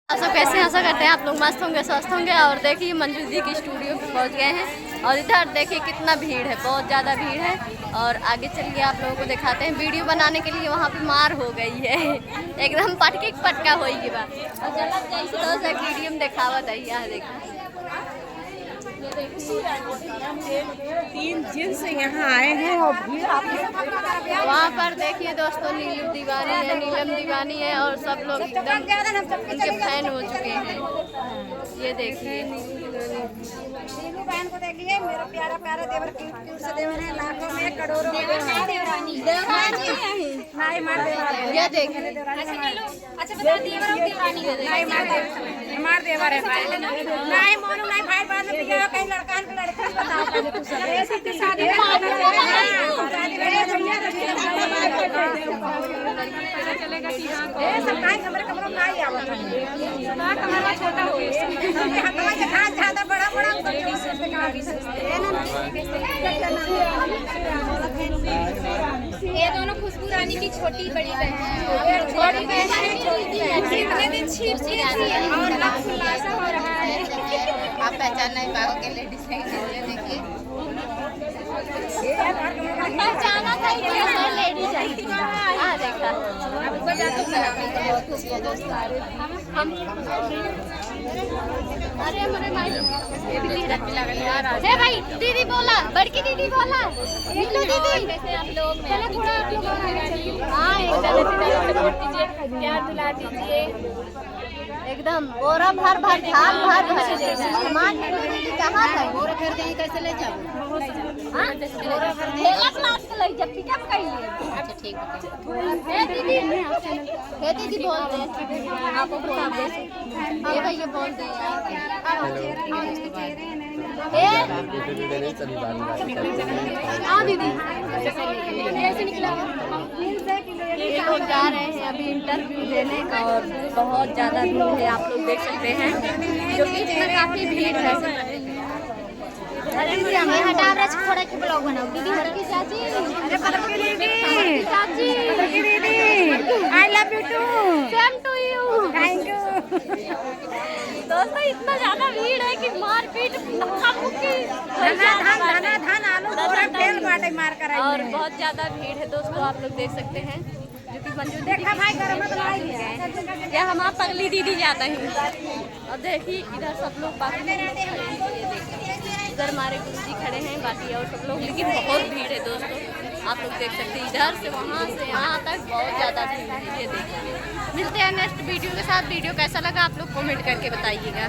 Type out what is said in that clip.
सब कैसे आशा करते हैं आप लोग मस्त होंगे, स्वस्थ होंगे। और देखिए मंजू जी की स्टूडियो पे पहुंच गए हैं और इधर देखिए कितना भीड़ है, बहुत ज़्यादा भीड़ है। और आगे चलिए आप लोगों को दिखाते हैं। वीडियो बनाने के लिए वहाँ पे मार हो गई है एकदम पटके पटका होगी बा और गलत जैसे तो वीडियो में दिखावत है। यहाँ देखिए तीन जिन्स यहाँ आए हैं और भीड़ वहाँ पर देखिए दोस्तों नीलम दीवानी है और सब लोग एकदम उनके फैन हो चुके हैं। ये देखिए नीलू बहन को देखिए, मेरा प्यारा प्यारा देवर क्यूट से देवर है, लाखों में करोड़ों में देवरानी नहीं मार देवरानी। ये देखिए अच्छा बता देवर और देवरानी नहीं मार देवर है भाई नहीं मोनू नहीं भाई बाद में बिया कहीं लड़का के लड़की बताओ पहले तू सब ऐसे की शादी चलेगा ए सब काहे हमारे कमरों में आई आवत है ना कमरा छोटा हो गया हमारा के हाथ ज्यादा बड़ा बड़ा ये दोनों खुशबू रानी की छोटी बड़ी बहन है। छोटी बहन है कितने दिन छिप और अब खुलासा हो रहा है। आप पहचान नहीं पाओगे लेडीज है। देखिए पहचाना कहीं कैसा लेडीज है। हाँ देखा आपको जाते बहुत खुशी है दोस्त। हम अरे हमारे भाई ये भी लीडर पिला है भाई। दीदी बोला, बड़की दीदी बोला, नीलू दीदी कैसे आप लोग? चलो थोड़ा आप लोग हाँ प्यार दिला दीजिए एकदम बोरा भर भर थाल भर सामान कहाँ था बोरा भर दे कैसे ले जाओ? हां बोरा भर ठेला क्लास के ले जब पिकअप करिए। अच्छा ठीक है दीदी बोल दे आप बोल दे ये भैया बोल दे हाँ दीदी कैसे निकला? ये लोग जा रहे हैं अभी इंटरव्यू देने का और बहुत ज़्यादा भीड़ है, आप लोग देख सकते हैं जो कि इसमें काफ़ी भीड़ है। अरे हमें हटा रहे थोड़ा के ब्लॉग बनाओ दीदी। बड़की चाची अरे बड़की दीदी I love you too same to you thank you. दोस्तों इतना ज़्यादा भीड़ है कि मारपीट धन आलू तेल बाटे मार कर और बहुत ज़्यादा भीड़ है दोस्तों, आप लोग देख सकते हैं जो कि मंजू देखा भाई क्या हम आप पगली दीदी जाता है। और देखिए इधर सब लोग बाकी इधर हमारे गुरुजी खड़े हैं बाकी और सब लोग, लेकिन बहुत भीड़ है दोस्तों। आप लोग देख सकते हैं इधर से वहाँ से यहाँ तक बहुत ज़्यादा भीड़ है। ये देखिए मिलते हैं नेक्स्ट वीडियो के साथ। वीडियो कैसा लगा आप लोग कमेंट करके बताइएगा।